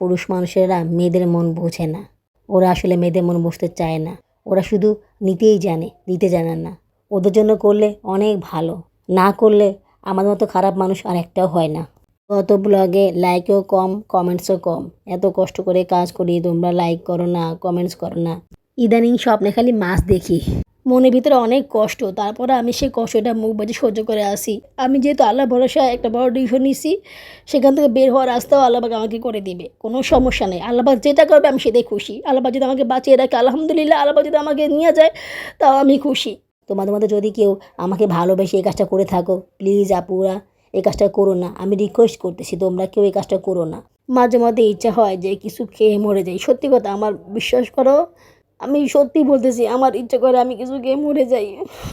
পুরুষ মানুষেরা মেয়েদের মন বোঝে না। ওরা আসলে মেয়েদের মন বুঝতে চায় না। ওরা শুধু নিতেই জানে, দিতে জানে না। ওদের জন্য করলে অনেক ভালো, না করলে আমাদের মতো খারাপ মানুষ আর একটাও হয় না। গত ব্লগে লাইকও কম, কমেন্টসও কম। এত কষ্ট করে কাজ করি, তোমরা লাইক করো না, কমেন্টস করো না। ইদানিং স্বপ্নে খালি মাছ দেখি, মনের ভিতরে অনেক কষ্ট। তারপরে আমি সেই কষ্টটা মুখ বুজে সহ্য করে আসি। আমি যেহেতু আল্লাহ ভরসায় একটা বড় ডিসিশন নিছি, সেখান থেকে বের হওয়ার রাস্তাও আল্লাহবাক আমাকে করে দিবে, কোনো সমস্যা নেই। আল্লাহবাক যেটা করবে আমি সেটাই খুশি। আল্লাহবাক যদি আমাকে বাঁচিয়ে রাখে আলহামদুলিল্লাহ, আল্লাহবাক যদি আমাকে নিয়ে যায় তাও আমি খুশি। তোমাদের মধ্যে যদি কেউ আমাকে ভালোবেসে এই কাজটা করে থাকো, প্লিজ আপুরা এই কাজটা করো না। আমি রিকোয়েস্ট করতেছি, তোমরা কেউ এই কাজটা করো না। মাঝে মধ্যে ইচ্ছা হয় যে কিছু খেয়ে মরে যাই। সত্যি কথা, আমার বিশ্বাস করো, আমি সত্যি বলতেছি, আমার ইচ্ছে করে আমি কিছু খেয়ে মরে যাই।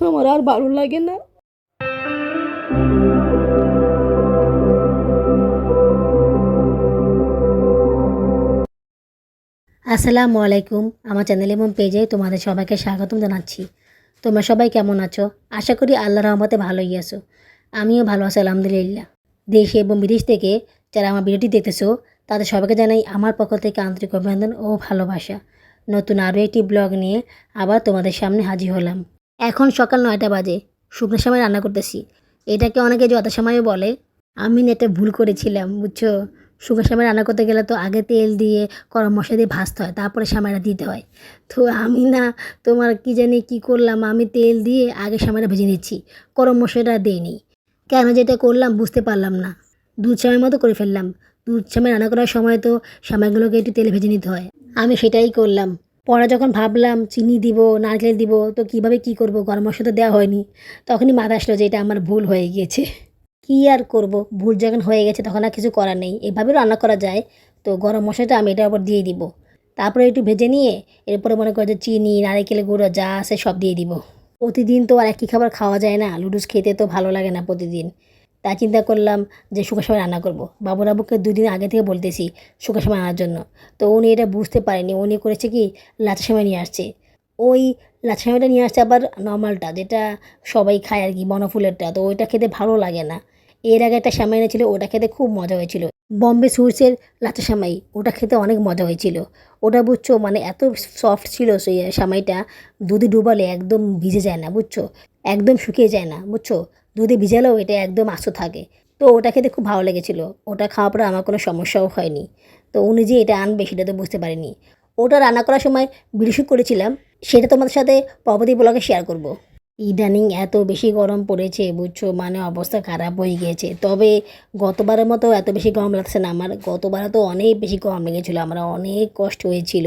আমার আর ভালো লাগে না। আসসালামু আলাইকুম। আমার চ্যানেল এবং পেজে তোমাদের সবাইকে স্বাগতম জানাচ্ছি। তোমরা সবাই কেমন আছো? আশা করি আল্লাহর রহমতে ভালোই আছো। আমিও ভালো আছি আলহামদুলিল্লাহ। দেশে এবং বিদেশ থেকে যারা আমার ভিডিওটি দেখতেছো, তাদের সবাইকে জানাই আমার পক্ষ থেকে আন্তরিক অভিনন্দন ও ভালোবাসা। নতুন আরও একটি ব্লগ নিয়ে আবার তোমাদের সামনে হাজির হলাম। এখন সকাল 9টা বাজে, শুকনো সময় রান্না করতেছি। এটাকে অনেকে যথা সময়ও বলে। আমি না একটা ভুল করেছিলাম, বুঝছো? শুকনো সেমাই রান্না করতে গেলে তো আগে তেল দিয়ে গরম মশলা দিয়ে ভাজতে হয়, তারপরে সেমাইটা দিতে হয়। তো আমি না, তোমার কি জানি কী করলাম, আমি তেল দিয়ে আগে সেমাইটা ভেজে নিচ্ছি, গরম মশলাটা দিইনি। কেন যেটা করলাম বুঝতে পারলাম না। দুধ সেমাই মতো করে ফেললাম। দুধ সেমাই রান্না করার সময় তো সেমাইগুলোকে একটু তেলে ভেজে নিতে হয়, আমি সেটাই করলাম। পরে যখন ভাবলাম চিনি দিব, নারকেল দিব, তো কীভাবে কী করব, গরম মশলা তো দেওয়া হয়নি। তখনই মাথা আসলো যে এটা আমার ভুল হয়ে গিয়েছে। কী আর করব, ভুল যখন হয়ে গেছে তখন আর কিছু করার নেই। এভাবেও রান্না করা যায়। তো গরম মশলাটা আমি এটার উপর দিয়ে দিব। তারপরে একটু ভেজে নিয়ে এরপরে মনে করো যে চিনি, নারকেলের গুঁড়ো যা আছে সব দিয়ে দিব। প্রতিদিন তো আর একই খাবার খাওয়া যায় না, লুডুস খেতে তো ভালো লাগে না প্রতিদিন। তাই চিন্তা করলাম যে শুকনো সময় রান্না করব। বাবুরাবুকে 2 দিন আগে থেকে বলতেছি শুকনো সময় রান্নার জন্য। তো উনি এটা বুঝতে পারেনি। উনি করেছে কি, লাচ্ছা সেমাই নিয়ে আসছে। ওই লাচ্ছা সেমাইটা নিয়ে আসছে আবার নর্মালটা, যেটা সবাই খায় আর কি, বনফুলেরটা। তো ওইটা খেতে ভালো লাগে না। এর আগে একটা সেমাই এনেছিল, ওটা খেতে খুব মজা হয়েছিল, বম্বে সুইটসের লাচ্ছা সেমাই। ওটা খেতে অনেক মজা হয়েছিল। ওটা বুঝছো, মানে এত সফট ছিল সেই সেমাইটা, দুধে ডুবালে একদম ভিজে যায় না, বুঝছো? একদম শুকিয়ে যায় না, বুঝছো? দুধে ভিজালেও এটা একদম আস্ত থাকে। তো ওটা খেতে খুব ভালো লেগেছিল। ওটা খাওয়ার পরে আমার কোনো সমস্যাও হয়নি। তো উনি যে এটা আনবে সেটা তো বুঝতে পারিনি। ওটা রান্না করার সময় ভিডিও করেছিলাম, সেটা তোমাদের সাথে পরবর্তী ব্লগে শেয়ার করব। ইদানিং এত বেশি গরম পড়েছে, বুঝছো, মানে অবস্থা খারাপ হয়ে গিয়েছে। তবে গতবারের মতো এত বেশি গরম লাগছে না আমার। গতবারে তো অনেক বেশি গরম লেগেছিলো, আমার অনেক কষ্ট হয়েছিল।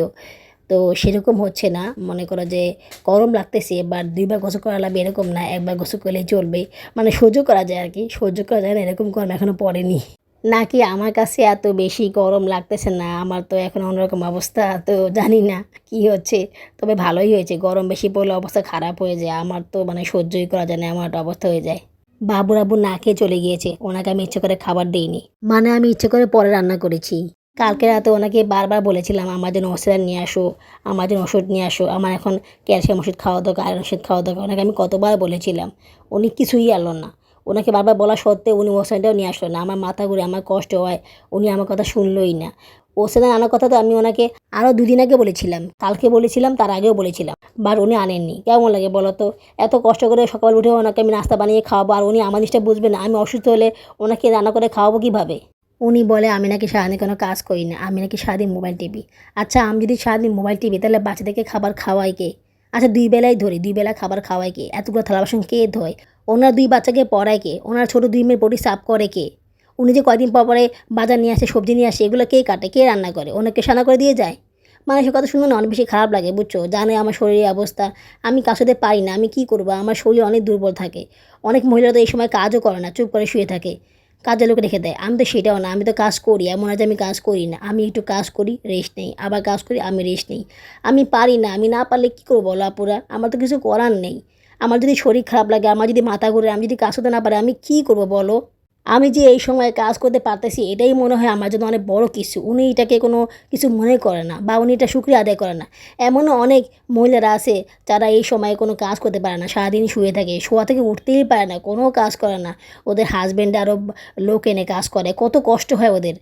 তো সেরকম হচ্ছে না, মনে করো যে গরম লাগতেছে, এবার 2বার গোসল করা লাগবে এরকম না, একবার গোসল করলেই চলবে। মানে সহ্য করা যায় আর কি, সহ্য করা যায় না এরকম গরম এখনও পড়েনি। নাকি আমার কাছে এত বেশি গরম লাগতেছে না, আমার তো এখন অন্যরকম অবস্থা। তো জানি না কি হচ্ছে, তবে ভালোই হয়েছে। গরম বেশি পড়লে অবস্থা খারাপ হয়ে যায়, আমার তো মানে সহ্যই করা যায় না, আমার একটা অবস্থা হয়ে যায়। বাবু না খেয়ে চলে গিয়েছে, ওনাকে আমি ইচ্ছে করে খাবার দিইনি, মানে আমি ইচ্ছে করে পরে রান্না করেছি। কালকে রাতে ওনাকে বারবার বলেছিলাম আমার জন্য ওষুধ নিয়ে আসো, আমার জন্য ওষুধ নিয়ে আসো, আমার এখন ক্যালসিয়াম ওষুধ খাওয়া দরকার, আয়রন ওষুধ খাওয়া দরকার। ওনাকে আমি কতবার বলেছিলাম, উনি কিছুই আনলো না। ওনাকে বারবার বলা সত্ত্বেও উনি ওষুধটাও নিয়ে আসলো না। আমার মাথা ঘুরে, আমার কষ্ট হয়, উনি আমার কথা শুনলই না। ওষুধ আনার কথা তো আমি ওনাকে আরও 2 দিন আগে বলেছিলাম, কালকে বলেছিলাম, তার আগেও বলেছিলাম, বাট উনি আনেননি। কেমন লাগে বলো তো? এত কষ্ট করে সকাল উঠে ওনাকে আমি নাস্তা বানিয়ে খাওয়াবো, আর উনি আমার জিনিসটা বুঝবে না। আমি অসুস্থ হলে ওনাকে রান্না করে খাওয়াবো কীভাবে? উনি বলে আমি নাকি সারাদিন কোনো কাজ করি না, আমি নাকি সারাদিন মোবাইল টিপি। আচ্ছা, আমি যদি সারাদিন মোবাইল টিপি তাহলে বাচ্চাদেরকে খাবার খাওয়াই কে? আচ্ছা, 2 বেলাই ধরি, 2 বেলা খাবার খাওয়াই কে? এতগুলো থালা বাসন কে ধোয়? ওনার 2 বাচ্চাকে পড়ায় কে? ওনার ছোটো 2 মেয়ের বডি সাফ করে কে? উনি যে কয়দিন পর পরে বাজার নিয়ে আসে, সবজি নিয়ে আসে, এগুলো কে কাটে, কে রান্না করে? ওনাকে সানা করে দিয়ে যায়? মানুষের কথা শুনে না অনেক বেশি খারাপ লাগে, বুঝছো? জানে আমার শরীরের অবস্থা, আমি কাজ করতে পারি না, আমি কি করবো? আমার শরীর অনেক দুর্বল থাকে। অনেক মহিলা তো এই সময় কাজও করে না, চুপ করে শুয়ে থাকে, কাজের লোক রেখে দেয়। আমি তো সেটাও না, আমি তো কাজ করি, এমন আছে আমি কাজ করি না। আমি একটু কাজ করি, রেস্ট নেই, আবার কাজ করি, আমি রেস্ট নেই। আমি পারি না, আমি না পারলে কী করবো বলো আপুরা? আমার তো কিছু করার নেই। আমার যদি শরীর খারাপ লাগে, আমার যদি মাথা ঘুরে, আমি যদি কাজ করতে না পারি, আমি কী করবো বলো? আমি যে এই সময় কাজ করতে পারতেছি, এটাই মনে হয় আমার জন্য অনেক বড় কিছু। উনি এটাকে কোনো কিছু মনে করে না, বা উনি এটা শুকরিয়া আদায় করে না। এমনও অনেক মহিলারা আছে যারা এই সময়ে কোনো কাজ করতে পারে না, সারাদিন শুয়ে থাকে, শোয়া থেকে উঠতেই পারে না, কোনো কাজ করে না। ওদের হাজব্যান্ড আরও লোক এনে কাজ করে, কত কষ্ট হয় ওদের।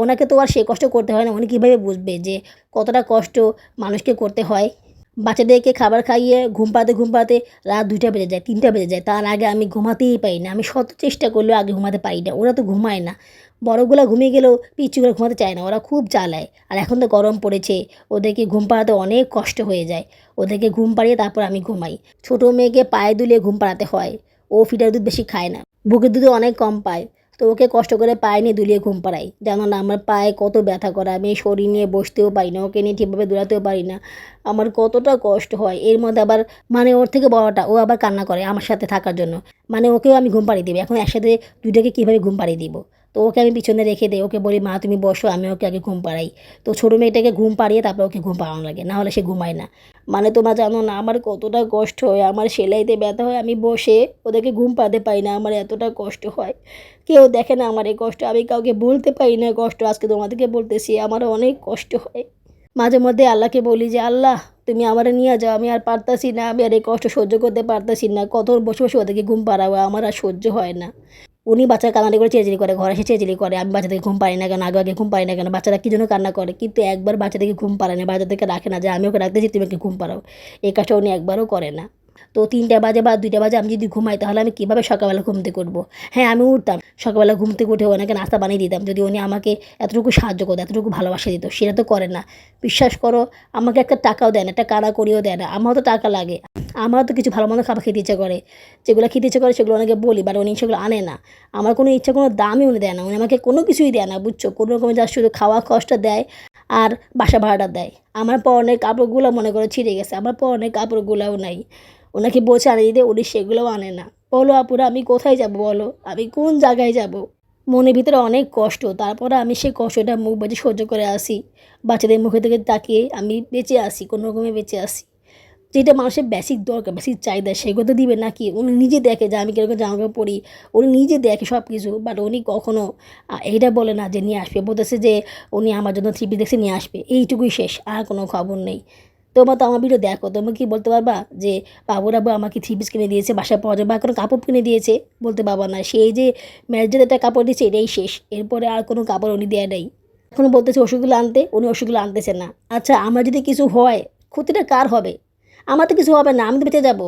ওনাকে তো আর সে কষ্ট করতে হয় না, উনি কীভাবে বুঝবে যে কতটা কষ্ট মানুষকে করতে হয়। বাচ্চাদেরকে খাবার খাইয়ে ঘুম পাড়াতে রাত 2টা বেজে যায়, 3টা বেজে যায়। তার আগে আমি ঘুমাতেই পারি না। আমি শত চেষ্টা করলেও আগে ঘুমাতে পারি না। ওরা তো ঘুমায় না। বড়গুলা ঘুমিয়ে গেলেও পিচ্চিগুলো ঘুমাতে চায় না। ওরা খুব জ্বালায়। আর এখন তো গরম পড়েছে, ওদেরকে ঘুম পাড়াতে অনেক কষ্ট হয়ে যায়। ওদেরকে ঘুম পাড়িয়ে তারপর আমি ঘুমাই। ছোটো মেয়েকে পায়ে দুলিয়ে ঘুম পাড়াতে হয়। ও ফিডার দুধ বেশি খায় না, বুকের দুধও অনেক কম পায়। তো ওকে কষ্ট করে পায়ে নিয়ে দুলিয়ে ঘুম পাড়াই। জানো না আমার পায়ে কত ব্যথা করে, আমি শরীর নিয়ে বসতেও পারি না, ওকে নিয়ে ঠিকভাবে দৌড়াতেও পারি না। আমার কতটা কষ্ট হয়। এর মধ্যে আবার মানে ওর থেকে বড়টা ও আবার কান্না করে আমার সাথে থাকার জন্য। মানে ওকেও আমি ঘুম পাড়িয়ে দিই। এখন একসাথে দুইটাকে কীভাবে ঘুম পাড়িয়ে দিব? তো ওকে আমি পিছনে রেখে দিই। ওকে বলি, মা তুমি বসো, আমি ওকে আগে ঘুম পাড়াই। তো ছোটো মেয়েটাকে ঘুম পাড়িয়ে তারপর ওকে ঘুম পাড়ানো লাগে, না হলে সে ঘুমায় না। মানে তোমরা জানো না আমার কতটা কষ্ট হয়। আমার সেলাইতে ব্যথা হয়, আমি বসে ওদেরকে ঘুম পাড়াতে পারি না, আমার এতটা কষ্ট হয়। কেউ দেখে না আমার এই কষ্ট, আমি কাউকে বলতে পারি না কষ্ট। আজকে তোমাদেরকে বলতেছি, আমারও অনেক কষ্ট হয়। মাঝে মধ্যে আল্লাহকে বলি যে আল্লাহ তুমি আমারে নিয়ে যাও, আমি আর পারতাছি না, আমি আর এই কষ্ট সহ্য করতে পারতাছি না। কত বসে বসে ওদেরকে ঘুম পাড়াবো, আমার আর সহ্য হয় না। উনি বাচ্চা কান্নাকাটি করে চেঁচিয়ে করে, ঘরে এসে চেঁচিয়ে করে, আমি বাচ্চাদেরকে ঘুম পারি না কেন, আগে আগে ঘুম পারি না কেন, বাচ্চারা কী জন্য কান্না করে। কিন্তু একবার বাচ্চাদেরকে ঘুম পাড়ায় না, বাচ্চাদেরকে রাখে না যে আমি ওকে রাখতেছি তুমি ওকে ঘুম পাড়াও। এই কাজটা উনি একবারও করে না। তো 3টা বাজে বা 2টা বাজে আমি যদি ঘুমাই তাহলে আমি কীভাবে সকালবেলা ঘুম থেকে উঠবো? হ্যাঁ আমি উঠতাম, সকালবেলা ঘুম থেকে উঠে ওনাকে নাস্তা বানিয়ে দিতাম, যদি উনি আমাকে এতটুকু সাহায্য করতো, এতটুকু ভালোবাসা দিত। সেটা তো করে না। বিশ্বাস করো, আমাকে একটা টাকাও দেয় না, একটা কানা করিও দেয় না। আমারও তো টাকা লাগে, আমারও তো কিছু ভালো মন্দ খাবার খেতে ইচ্ছে করে। যেগুলো খেতে ইচ্ছে করে সেগুলো অনেকে বলি, বাট উনি সেগুলো আনে না। আমার কোনো ইচ্ছা কোনো দামই উনি দেয় না, উনি আমাকে কোনো কিছুই দেয় না, বুঝছো? কোনো রকমের যা শুধু খাওয়া খরচটা দেয় আর বাসা ভাড়াটা দেয়। আমার পরনের কাপড়গুলো মনে করে ছিঁড়ে গেছে, আমার পরনের কাপড়গুলোও নাই। ওনাকে বলছে আনিয়ে দিতে, উনি সেগুলোও আনে না। বলো আপুরা, আমি কোথায় যাব বলো? আমি কোন জায়গায় যাব? মনের ভিতরে অনেক কষ্ট, তারপরে আমি সেই কষ্টটা মুখ বুজে সহ্য করে আসি। বাচ্চাদের মুখের দিকে তাকিয়ে আমি বেঁচে আসি, কোনো রকমে বেঁচে আসি। যেটা মানুষের বেসিক দরকার, বেসিক চাহিদা, সেগুলো তো দিবে নাকি? উনি নিজে দেখে যে আমি কীরকম জামাকাপড় পরি, উনি নিজে দেখে সব কিছু। বাট উনি কখনও এইটা বলে না যে নিয়ে আসবে, বলতেছে যে উনি আমার জন্য 3 পিস দেখছে নিয়ে আসবে, এইটুকুই শেষ, আর কোনো খবর নেই। তোমরা তো আমার ভিডিও দেখো, তোমরা কি বলতে পারবা যে বাবুর আব্বু আমাকে 3 পিস কিনে দিয়েছে, বাসায় পাওয়া যায়, বা কোনো কাপড় কিনে দিয়েছে? বলতে পারবা না। সেই যে ম্যারেজের একটা কাপড় দিয়েছে, এটাই শেষ, এরপরে আর কোনো কাপড় উনি দেয় নাই। এখনও বলতেছে ওষুধগুলো আনতে, উনি ওষুধগুলো আনতেছে না। আচ্ছা আমার যদি কিছু হয়, ক্ষতিটা কার হবে? আমার তো কিছু হবে না, আমি তো বেঁচে যাব।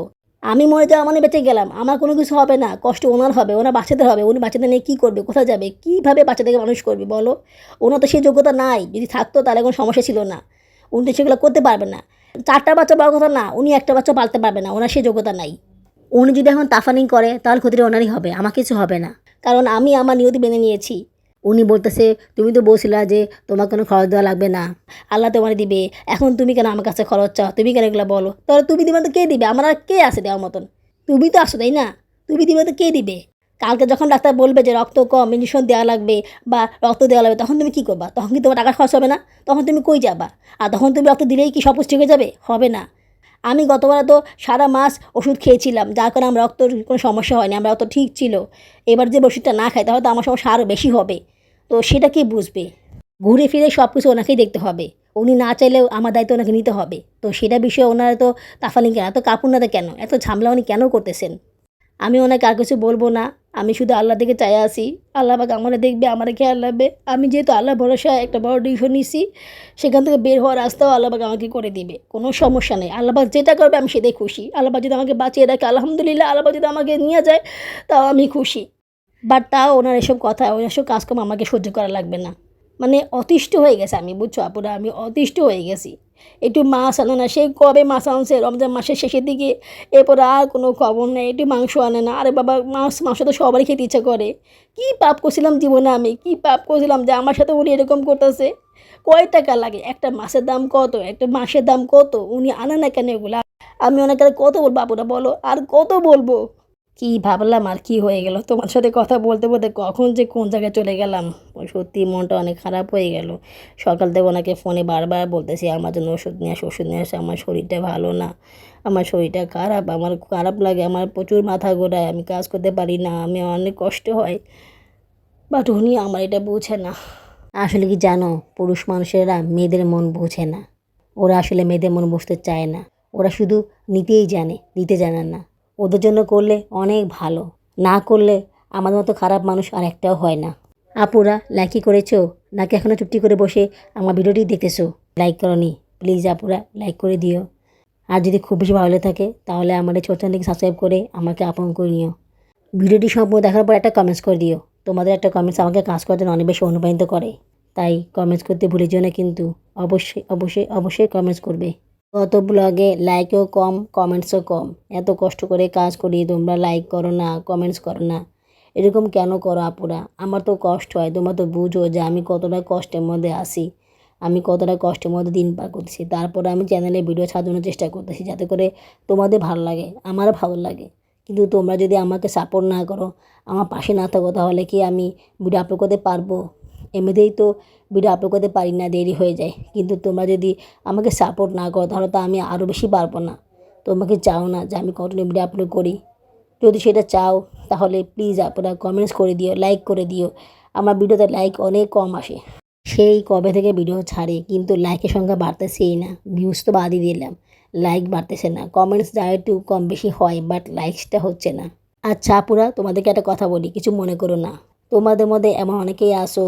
আমি মরে যাওয়া মানে বেঁচে গেলাম, আমার কোনো কিছু হবে না। কষ্ট ওনার হবে, ওনার বাচ্চাদের হবে। উনি বাচ্চাদের নিয়ে কী করবে, কোথায় যাবে, কীভাবে বাচ্চাদেরকে মানুষ করবে বলো? ওনার তো সেই যোগ্যতা নাই। যদি থাকতো তাহলে কোনো সমস্যা ছিল না। উনি তো সেগুলো করতে পারবে না। 4টা বাচ্চা বড় কথা না, উনি একটা বাচ্চা পালতে পারবে না, ওনার সেই যোগ্যতা নাই। উনি যদি এখন তাফানিং করে তাহলে ক্ষতিটা ওনারই হবে, আমার কিছু হবে না। কারণ আমি আমার নিয়তি মেনে নিয়েছি। উনি বলতেছে তুমি তো বলছিলা যে তোমার কোনো খরচ দেওয়া লাগবে না, আল্লাহ তোমার দিবে। এখন তুমি কেন আমার কাছে খরচ চাও? তুমি কেন এগুলো বলো? তাহলে তুমি দিবে তো কে দিবে? আমার আর কে আছে দেওয়ার মতন? তুমি তো আসো, তাই না? তুমি দিবে তো কে দিবে? কালকে যখন ডাক্তার বলবে যে রক্ত কম, ইঞ্জেকশন দেওয়া লাগবে বা রক্ত দেওয়া লাগবে, তখন তুমি কী করবা? তখন কি তোমার টাকা খরচ হবে না? তখন তুমি কই যাবা? আর তখন তুমি রক্ত দিলেই কি সব কিছু ঠিক হয়ে যাবে? হবে না। আমি গতবার তো সারা মাস ওষুধ খেয়েছিলাম, যার কারণে আমার রক্তর কোনো সমস্যা হয়নি, আমার রক্ত ঠিক ছিল। এবার যে ওষুধটা না খাই তাহলে তো আমার সমস্যা আরও বেশি হবে। তো সেটা কে বুঝবে? ঘুরে ফিরে সব কিছু ওনাকেই দেখতে হবে। উনি না চাইলেও আমার দায়িত্ব ওনাকে নিতে হবে। তো সেটা বিষয়ে ওনার এত তাফালিং কেন, এত কার্পণ্যতা কেন, এত ঝামেলা উনি কেন করতেছেন? আমি ওনাকে আর কিছু বলবো না। আমি শুধু আল্লাহর দিকে চাইয়া আছি। আল্লাহ পাক আমারে দেখবে, আমারে খেয়াল রাখবে। আমি যেহেতু আল্লাহর ভরসায় একটা বড় ডিসিশন নিছি, সেখান থেকে বের হওয়ার রাস্তাও আল্লাহ পাক আমাকে করে দিবে। কোনো সমস্যা নেই। আল্লাহ পাক যেটা করবে আমি সেটাই খুশি। আল্লাহ পাক যদি আমাকে বাঁচিয়ে রাখে আলহামদুলিল্লাহ, আল্লাহ পাক যদি আমাকে নিয়ে যায় তাও আমি খুশি। বাট তাও ওনার এসব কথা, ওনার এসব কাজকর্ম আমাকে সহ্য করা লাগবে না। মানে অতিষ্ঠ হয়ে গেছে আমি, বুঝছো আপুরা? আমি অতিষ্ঠ হয়ে গেছি। একটু মাছ আনে না, সেই কবে মাছ আনছে রমজান মাসের শেষের দিকে, এরপর আর কোনো খবর নেই। একটু মাংস আনে না। আরে বাবা, মাংস তো সবারই খেতে ইচ্ছা করে। কী পাপ করছিলাম জীবনে আমি, কী পাপ করছিলাম যে আমার সাথে উনি এরকম করতেছে? কয় টাকা লাগে একটা মাছের দাম? কত একটা মাসের দাম? কত? উনি আনে না কেন এগুলো? আমি ওনাকে আর কত বলবো আপুরা বলো, আর কত বলবো? কি ভাবলাম আর কি হয়ে গেল, তোমার সাথে কথা বলতে বলতে কখন যে কোন জায়গায় চলে গেলাম। ওই সত্যি মনটা অনেক খারাপ হয়ে গেল। সকাল থেকে ওনাকে ফোনে বারবার বলতেছি আমার জন্য ওষুধ নিয়ে আসো, ওষুধ নিয়ে আসো, আমার শরীরটা ভালো না, আমার শরীরটা খারাপ, আমার খারাপ লাগে, আমার প্রচুর মাথা ঘোরায়, আমি কাজ করতে পারি না, আমি অনেক কষ্ট হয়। বাট উনি আমার এটা বুঝে না। আসলে কি জানো, পুরুষ মানুষেরা মেয়েদের মন বোঝে না। ওরা আসলে মেয়েদের মন বুঝতে চায় না। ওরা শুধু নিতেই জানে, দিতে জানে না। ওদের জন্য করলে অনেক ভালো, না করলে আমার মতো খারাপ মানুষ আর একটাও হয় না। আপুরা লাইক করেছো নাকি এখনও চুপটি করে বসে আমার ভিডিওটি দেখতেছো? লাইক করনি? প্লিজ আপুরা লাইক করে দিও। আর যদি খুব বেশি ভালো লেগে থাকে তাহলে আমার এই ছোট চ্যানেলটিকে সাবস্ক্রাইব করে আমাকে আপন করে নিও। ভিডিওটি সম্পূর্ণ দেখার পর একটা কমেন্টস করে দিও। তোমাদের একটা কমেন্টস আমাকে কাজ করার জন্য অনেক বেশি অনুপ্রাণিত করে। তাই কমেন্টস করতে ভুলে যেও না কিন্তু। অবশ্যই অবশ্যই অবশ্যই কমেন্টস করবে। গত ব্লগে লাইকও কম, কমেন্টসও কম। এত কষ্ট করে কাজ করি, তোমরা লাইক করো না, কমেন্টস করো না। এরকম কেন করো আপুরা? আমার তো কষ্ট হয়, তোমরা তো বুঝো যে আমি কতটা কষ্টের মধ্যে আছি, আমি কতটা কষ্টের মধ্যে দিন পার করতেছি। তারপরে আমি চ্যানেলে ভিডিও সাজানোর চেষ্টা করতেছি যাতে করে তোমাদের ভালো লাগে, আমারও ভালো লাগে। কিন্তু তোমরা যদি আমাকে সাপোর্ট না করো, আমার পাশে না থাকো, তাহলে কি আমি ভিডিও আপলোড করতে পারবো? এমনিতেই তো ভিডিও আপলোড করতে পারি না, দেরি হয়ে যায়। কিন্তু তোমরা যদি আমাকে সাপোর্ট না করো তাহলে তো আমি আরও বেশি পারবো না। তোমাকে চাও না যে আমি কন্টিনিউ ভিডিও আপলোড করি। যদি সেটা চাও তাহলে প্লিজ আপনারা কমেন্টস করে দিও, লাইক করে দিও। আমার ভিডিওতে লাইক অনেক কম আসে, সেই কবে থেকে ভিডিও ছাড়ি কিন্তু লাইকের সংখ্যা বাড়তেছেই না। ভিউজ তো বাদই দিলাম, লাইক বাড়তেছে না। কমেন্টস যা একটু কম বেশি হয়, বাট লাইকসটা হচ্ছে না। আচ্ছা আপুরা, তোমাদেরকে একটা কথা বলি, কিছু মনে করো না। তোমাদের মধ্যে এমন অনেকেই আসো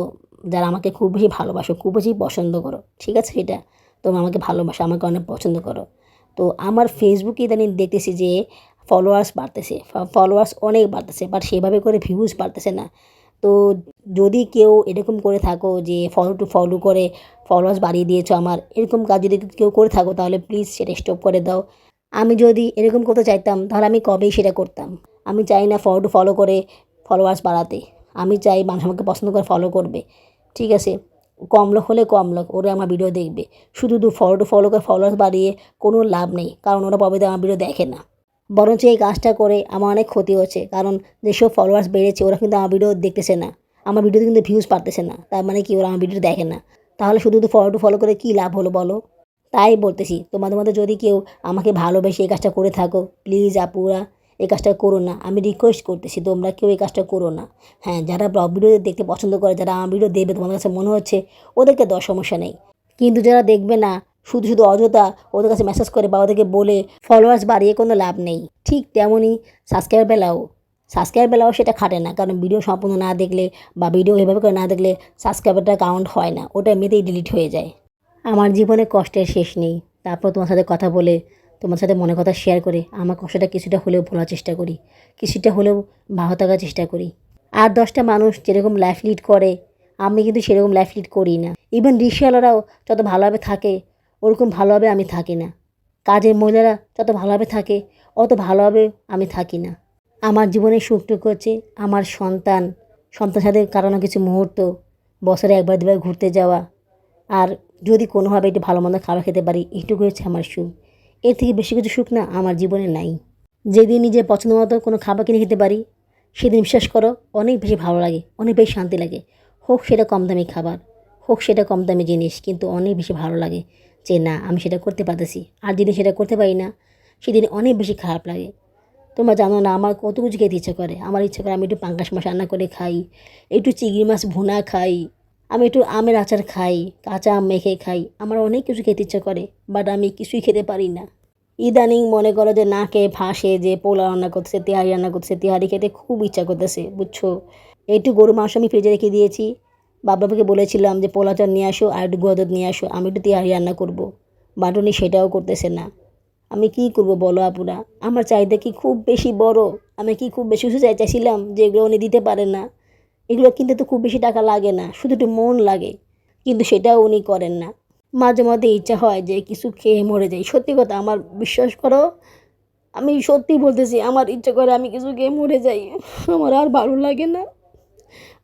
যারা আমাকে খুব বেশি ভালোবাসো, খুব বেশি পছন্দ করো, ঠিক আছে? সেটা তোমরা আমাকে ভালোবাসো, আমাকে অনেক পছন্দ করো। তো আমার ফেসবুকে ইদানিং দেখতেছি যে ফলোয়ার্স বাড়তেছে, ফলোয়ার্স অনেক বাড়তেছে, বাট সেভাবে করে ভিউজ বাড়তেছে না। তো যদি কেউ এরকম করে থাকো যে ফলো টু ফলো করে ফলোয়ার্স বাড়িয়ে দিয়েছো আমার, এরকম কাজ যদি কেউ করে থাকো তাহলে প্লিজ সেটা স্টপ করে দাও। আমি যদি এরকম করতে চাইতাম তাহলে আমি কবেই সেটা করতাম। আমি চাই না ফলো টু ফলো করে ফলোয়ার্স বাড়াতে। আমি চাই মানুষ আমাকে পছন্দ করে ফলো করবে, ঠিক আছে? কম লোক হলে কম লোক, ওরা আমার ভিডিও দেখবে। শুধু ফলো টু ফলো করে ফলোয়ার্স বাড়িয়ে কোনো লাভ নেই, কারণ ওরা পরে আমার ভিডিও দেখে না। বরঞ্চ এই কাজটা করে আমার অনেক ক্ষতি হচ্ছে, কারণ যেসব ফলোয়ার্স বেড়েছে ওরা কিন্তু আমার ভিডিও দেখতেছে না, আমার ভিডিওতে কিন্তু ভিউজ পারতেছে না। তার মানে কি, ওরা আমার ভিডিও দেখে না। তাহলে শুধু ফলো টু ফলো করে কী লাভ হলো বলো? তাই বলতেছি, তোমাদের মধ্যে যদি কেউ আমাকে ভালোবেসে এই কাজটা করে থাকো, প্লিজ আপুরা এই কাজটা করো না। আমি রিকোয়েস্ট করতেছি, তোমরা কেউ এই কাজটা করো না। হ্যাঁ, যারা ব্লগ ভিডিও দেখতে পছন্দ করে, যারা আমার ভিডিও দেখবে তোমাদের কাছে মনে হচ্ছে, ওদেরকে দেওয়ার সমস্যা নেই। কিন্তু যারা দেখবে না, শুধু শুধু অযথা ওদের কাছে মেসেজ করে বা ওদেরকে বলে ফলোয়ার্স বাড়িয়ে কোনো লাভ নেই। ঠিক তেমনই সাবস্ক্রাইব বেলাও সেটা খাটে না, কারণ ভিডিও সম্পূর্ণ না দেখলে বা ভিডিও এভাবে করে না দেখলে সাবস্ক্রাইবারটা কাউন্ট হয় না, ওটা এমনিতেই ডিলিট হয়ে যায়। আমার জীবনে কষ্টের শেষ নেই, তারপর তোমার সাথে কথা বলে, তোমার সাথে মনের কথা শেয়ার করে আমার কষ্টটা কিছুটা হলেও ভোলার চেষ্টা করি, কিছুটা হলেও ভালো থাকার চেষ্টা করি। আর 10টা মানুষ যেরকম লাইফ লিড করে, আমি কিন্তু সেরকম লাইফ লিড করি না। ইভেন রিক্সাওয়ালারাও যত ভালোভাবে থাকে ওরকম ভালোভাবে আমি থাকি না। কাজের মহিলারা যত ভালোভাবে থাকে অত ভালোভাবে আমি থাকি না। আমার জীবনের সুখটুকু হচ্ছে আমার সন্তান সাথে কারণে কিছু মুহূর্ত, বছরে একবার দুবার ঘুরতে যাওয়া, আর যদি কোনোভাবে একটু ভালো মন্দ খাবার খেতে পারি, এইটুকু হচ্ছে আমার সুখ। এর থেকে বেশি কিছু সুখ না আমার জীবনে নাই। যেদিন নিজের পছন্দ মতো কোনো খাবার কিনে খেতে পারি, সেদিন বিশ্বাস করো অনেক বেশি ভালো লাগে, অনেক বেশি শান্তি লাগে। হোক সেটা কম দামি খাবার, হোক সেটা কম দামি জিনিস, কিন্তু অনেক বেশি ভালো লাগে যে না আমি সেটা করতে পারতেছি। আর যেদিন সেটা করতে পারি না, সেদিন অনেক বেশি খারাপ লাগে। তোমরা জানো না আমার কত কিছু খেতে ইচ্ছা করে। আমার ইচ্ছা করে আমি একটু পাঙ্গাস মাছ রান্না করে খাই, একটু চিংড়ি মাছ ভুনা খাই, আমি একটু আমের আচার খাই, কাঁচা আম মেখে খাই। আমার অনেক কিছু খেতে ইচ্ছা করে, বাট আমি কিছুই খেতে পারি না। ইদানিং মনে করো যে না খেয়ে ভাসে যে পোলা রান্না করতেছে, তেহারি রান্না করতেছে, তেহারি খেতে খুব ইচ্ছা করতেছে, বুঝছো? একটু গরু মাংস আমি ফ্রিজে রেখে দিয়েছি। বাবাকে বলেছিলাম যে পোলা চাল নিয়ে আসো আর একটু গুঁড়া দুধ নিয়ে আসো, আমি একটু তেহারি রান্না করবো, বাট উনি সেটাও করতেছে না। আমি কি করব বলো আপুরা? আমার চাহিদা কি খুব বেশি বড়? আমি কি খুব বেশি কিছু চাইছিলাম যে এগুলো উনি দিতে পারে না? এগুলো কিনতে তো খুব বেশি টাকা লাগে না, শুধু একটু মন লাগে, কিন্তু সেটাও উনি করেন না। মাঝে মধ্যে ইচ্ছা হয় যে কিছু খেয়ে মরে যাই। সত্যি কথা, আমার বিশ্বাস করো, আমি সত্যি বলতেছি, আমার ইচ্ছা করে আমি কিছু খেয়ে মরে যাই। আমার আর ভালো লাগে না,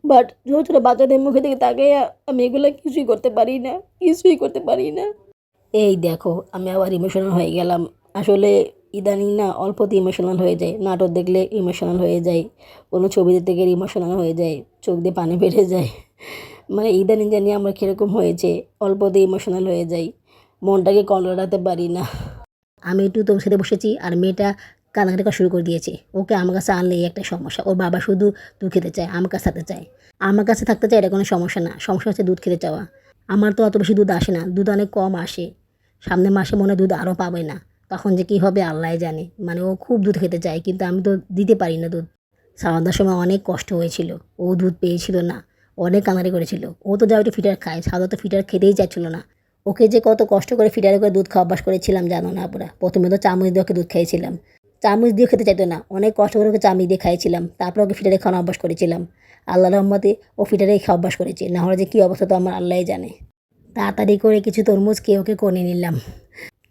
বাট ছোটো ছোটো বাচ্চাদের মুখে থেকে তাকে আমি এগুলো কিছুই করতে পারি না, কিছুই করতে পারি না। এই দেখো আমি আবার ইমোশনাল হয়ে গেলাম। আসলে ইদানিং না অল্পতে ইমোশনাল হয়ে যায়, নাটক দেখলে ইমোশনাল হয়ে যায়, কোনো ছবি দেখতে গেলে ইমোশনাল হয়ে যায়, চোখ দিয়ে পানি বেড়ে যায়। মানে ইদানিং জানি আমরা কীরকম হয়েছে, অল্পতে ইমোশনাল হয়ে যাই, মনটাকে কন্ট্রোল রাখতে পারি না। আমি একটু তোর সাথে বসেছি আর মেয়েটা কান্নাকাটি করা শুরু করে দিয়েছে। ওকে আমার কাছে আনলেই একটা সমস্যা। ওর বাবা শুধু দুধ খেতে চায়, আমার কাছে থাকতে চায়। আমার কাছে থাকতে চায়, এটা কোনো সমস্যা না, সমস্যা হচ্ছে দুধ খেতে চাওয়া। আমার তো অত বেশি দুধ আসে না, দুধ অনেক কম আসে। সামনের মাসে মনে হয় দুধ আরও পাবে না, তখন যে কী হবে আল্লাহ জানে। মানে ও খুব দুধ খেতে চায়, কিন্তু আমি তো দিতে পারি না দুধ। সাওয়াদার সময় অনেক কষ্ট হয়েছিল, ও দুধ পেয়েছিল না, অনেক কানারি করেছিল। ও তো যা একটু ফিটার খায়, সাদা তো ফিটার খেতেই চাচ্ছিল না। ওকে যে কত কষ্ট করে ফিটারে করে দুধ খাওয়া অভ্যাস করেছিলাম জানো না আপুরা। প্রথমে তো চামচ দিয়ে ওকে দুধ খাইয়েছিলাম, চামচ দিয়ে খেতে চাইতো না, অনেক কষ্ট করে ওকে চামচ দিয়ে খাইয়েছিলাম, তারপর ওকে ফিটারে খাওয়ানো অভ্যাস করেছিলাম। আল্লাহ রহমতে ও ফিটারেই খাওয়া অভ্যাস করেছে, না হলে যে কী অবস্থা তো আমার আল্লাহই জানে। তাড়াতাড়ি করে কিছু তরমুজ খেয়ে ওকে কোণে নিলাম।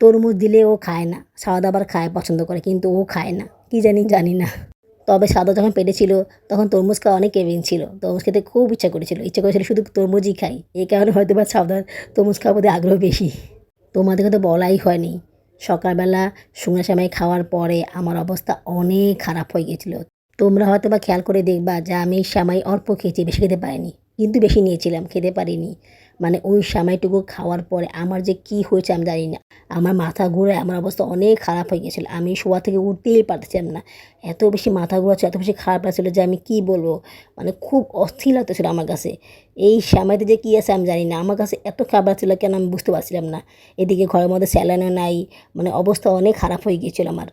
তরমুজ দিলে ও খায় না, সাদা আবার খায় পছন্দ করে, কিন্তু ও খায় না, কি জানি না। তবে সাদা যখন পেটে ছিল তখন তরমুজ খাওয়া অনেক ক্রেভিং ছিল, তরমুজ খেতে খুব ইচ্ছা করেছিল শুধু তরমুজই খাই। এই কারণে হয়তো বা সাদার তরমুজ খাওয়ার প্রতি আগ্রহ বেশি। তোমাদেরকে তো বলাই হয়নি, সকালবেলা শুকনো সেমাই খাওয়ার পরে আমার অবস্থা অনেক খারাপ হয়ে গেছিলো। তোমরা হয়তো বা খেয়াল করে দেখবা যে আমি সেমাই অল্প খেয়েছি, বেশি খেতে পারিনি, কিন্তু বেশি নিয়েছিলাম, খেতে পারিনি। মানে ওই সেমাইটুকু খাওয়ার পরে আমার যে কি হয়েছে আমি জানি না, আমার মাথা ঘুরে আমার অবস্থা অনেক খারাপ হয়ে গেছিলো, আমি শোয়া থেকে উঠতেই পারছিলাম না। এত বেশি মাথা ঘোরাচ্ছিল, এত বেশি খারাপ লাগছিলো যে আমি কি বলবো, মানে খুব অস্থির লাগতেছিলো আমার কাছে। এই সেমাইতে যে কী আছে আমি জানি না, আমার কাছে এত খারাপ লাগছিলো কেন আমি বুঝতে পারছিলাম না। এদিকে ঘরের মধ্যে স্যালাইনও নাই, মানে অবস্থা অনেক খারাপ হয়ে গিয়েছিলো আমার।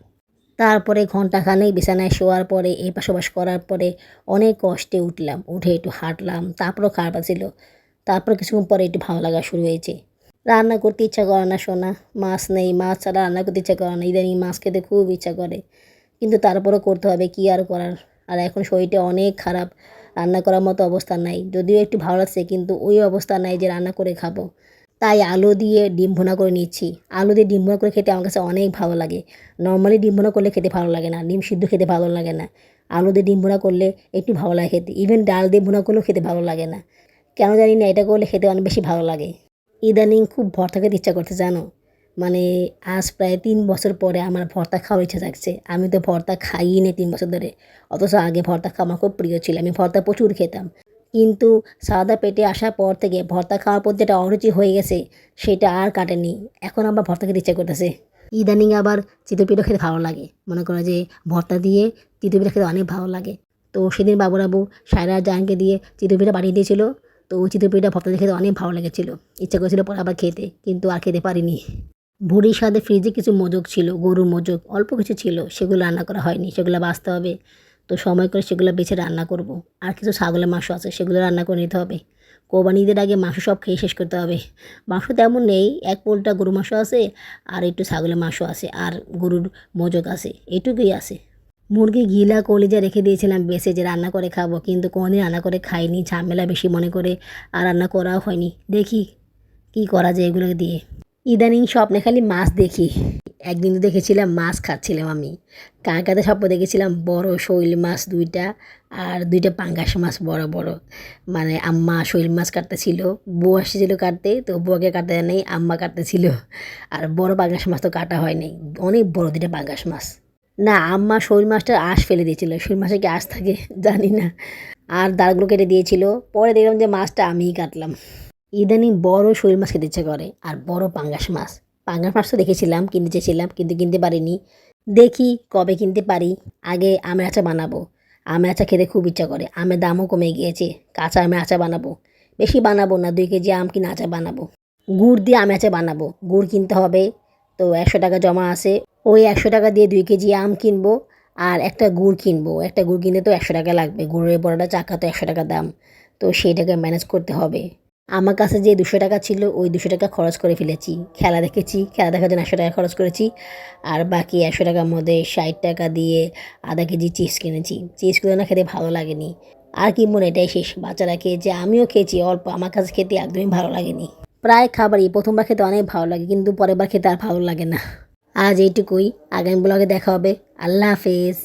তারপরে ঘন্টাখানেক বিছানায় শোয়ার পরে এপাশ ওপাশ করার পরে অনেক কষ্টে উঠলাম, উঠে একটু হাঁটলাম, তারপরেও খারাপ লাগছিল। তারপর কিছুক্ষণ পরে একটু ভালো লাগা শুরু হয়েছে। রান্না করতে ইচ্ছা করে না সোনা, মাছ নেই, মাছ ছাড়া রান্না করতে ইচ্ছা করে না, ইদানিং মাছ খেতে খুব ইচ্ছা করে, কিন্তু তারপরেও করতে হবে, কী আর করার। আর এখন শরীরটা অনেক খারাপ, রান্না করার মতো অবস্থা নাই, যদিও একটু ভালো লাগছে কিন্তু ওই অবস্থা নাই যে রান্না করে খাবো। তাই আলু দিয়ে ডিম ভুনা করে নিচ্ছি। আলু দিয়ে ডিম ভুনা করে খেতে আমার কাছে অনেক ভালো লাগে। নর্মালি ডিম ভুনা করলে খেতে ভালো লাগে না, ডিম সিদ্ধ খেতে ভালো লাগে না। আলু দিয়ে ডিম ভুনা করলে একটু ভালো লাগে খেতে, ইভেন ডাল দিয়ে ভুনা করলেও খেতে ভালো লাগে না, কেন জানি না, এটা করলে খেতে অনেক বেশি ভালো লাগে। ইদানিং খুব ভর্তা খেতে ইচ্ছা করতে জানো, মানে আজ প্রায় 3 বছর পরে আমার ভর্তা খাওয়ার ইচ্ছা থাকছে। আমি তো ভর্তা খাইই নি 3 বছর ধরে, অথচ আগে ভর্তা খাওয়া আমার খুব প্রিয় ছিল, আমি ভর্তা প্রচুর খেতাম। কিন্তু সাদা পেটে আসার পর থেকে ভর্তা খাওয়ার প্রতি যেটা অরুচি হয়ে গেছে সেটা আর কাটেনি, এখন আবার ভর্তা খেতে ইচ্ছা করতেছে। ইদানিং আবার চিতই পিঠা খেতে ভালো লাগে, মনে করো যে ভর্তা দিয়ে চিতই পিঠা খেতে অনেক ভালো লাগে। তো সেদিন বাবু সায়রা জাহানকে দিয়ে চিতই পিঠা পাঠিয়ে দিয়েছিল, তো ওই চিতই পিঠা ভর্তা দিয়ে খেতে অনেক ভালো লেগেছিলো, ইচ্ছা করেছিল পরে আবার খেতে, কিন্তু আর খেতে পারিনি। ভুড়ির সাথে ফ্রিজে কিছু মোজক ছিল, গরুর মোজক অল্প কিছু ছিল, সেগুলো রান্না করা হয়নি, সেগুলো বাছতে হবে। তো সময় করে সেগুলো বেছে রান্না করব। আর কিছু ছাগলের মাংস আছে, সেগুলো রান্না করে নিতে হবে। কোরবানি ঈদের আগে মাংস সব খেয়ে শেষ করতে হবে। মাংস তেমন নেই, এক পোলটা গরুর মাংস আছে, আর একটু ছাগলের মাংস আছে, আর গরুর মোজক আছে, এটুকুই আছে। মুরগি গিলা কলিজা রেখে দিয়েছিলাম বেছে যে রান্না করে খাবো, কিন্তু কোনোদিন রান্না করে খাইনি, ঝামেলা বেশি মনে করে আর রান্না করাও হয়নি। দেখি কি করা যায় এগুলোকে দিয়ে। ইদানিং স্বপ্নে খালি মাছ দেখি। একদিন তো দেখেছিলাম মাছ খাচ্ছিলাম আমি, কার কাছে স্বপ্ন দেখেছিলাম বড় শৈল মাছ 2টা, আর 2টা পাঙ্গাস মাছ বড় বড়। মানে আম্মা শৈল মাছ কাটতেছিল, বউ আসছিল কাটতে, তো বউকে কাটতে দেয় নাই, আম্মা কাটতেছিল। আর বড় পাঙ্গাস মাছ তো কাটা হয় নাই, অনেক বড় 2টা পাঙ্গাস মাছ। না, আম্মা শৈল মাছটার আঁশ ফেলে দিয়েছিল, শৈল মাছে কি আঁশ থাকে জানি না, আর দাঁড়গুলো কেটে দিয়েছিল। পরে দেখলাম যে মাছটা আমিই কাটলাম। ইদানিং বড় শৈল মাছ খেতে ইচ্ছে করে, আর বড় পাঙ্গাস মাছ। পাঙ্গাস মাছ তো দেখেছিলাম, কিনতে চেয়েছিলাম, কিন্তু কিনতে পারিনি। দেখি কবে কিনতে পারি। আগে আমের আচার বানাবো, আমের আচার খেতে খুব ইচ্ছা করে, আমের দামও কমে গিয়েছে। কাঁচা আমের আচার বানাবো, বেশি বানাবো না, 2 কেজি আম কিনে আচার বানাবো। গুড় দিয়ে আমের আচার বানাবো, গুড় কিনতে হবে। তো 100 টাকা জমা আছে, ওই 100 টাকা দিয়ে 2 কেজি আম কিনবো, আর একটা গুড় কিনবো। একটা গুড় কিনতে তো 100 টাকা লাগবে, গুড়ের বড়টা চাকা তো 100 টাকা দাম, তো সেইটাকে ম্যানেজ করতে হবে। আমার কাছে যে 200 টাকা ছিল ওই 200 টাকা খরচ করে ফেলেছি, খেলা দেখেছি, খেলা দেখার জন্য 100 টাকা খরচ করেছি। আর বাকি 100 টাকার মধ্যে 60 টাকা দিয়ে আধা কেজি চিপস কিনেছি, চিপসগুলো না খেতে ভালো লাগেনি। আর কি মনে, এটাই শেষ, বাচ্চারা খেয়েছে, আমিও খেয়েছি অল্প, আমার কাছে খেতে একদমই ভালো লাগেনি। প্রায় খাবারই প্রথমবার খেতে অনেক ভালো লাগে, কিন্তু পরের বার খেতে আর ভালো লাগে না। আজ এইটুকুই, আগামী ব্লগে দেখা হবে। আল্লাহ হাফেজ।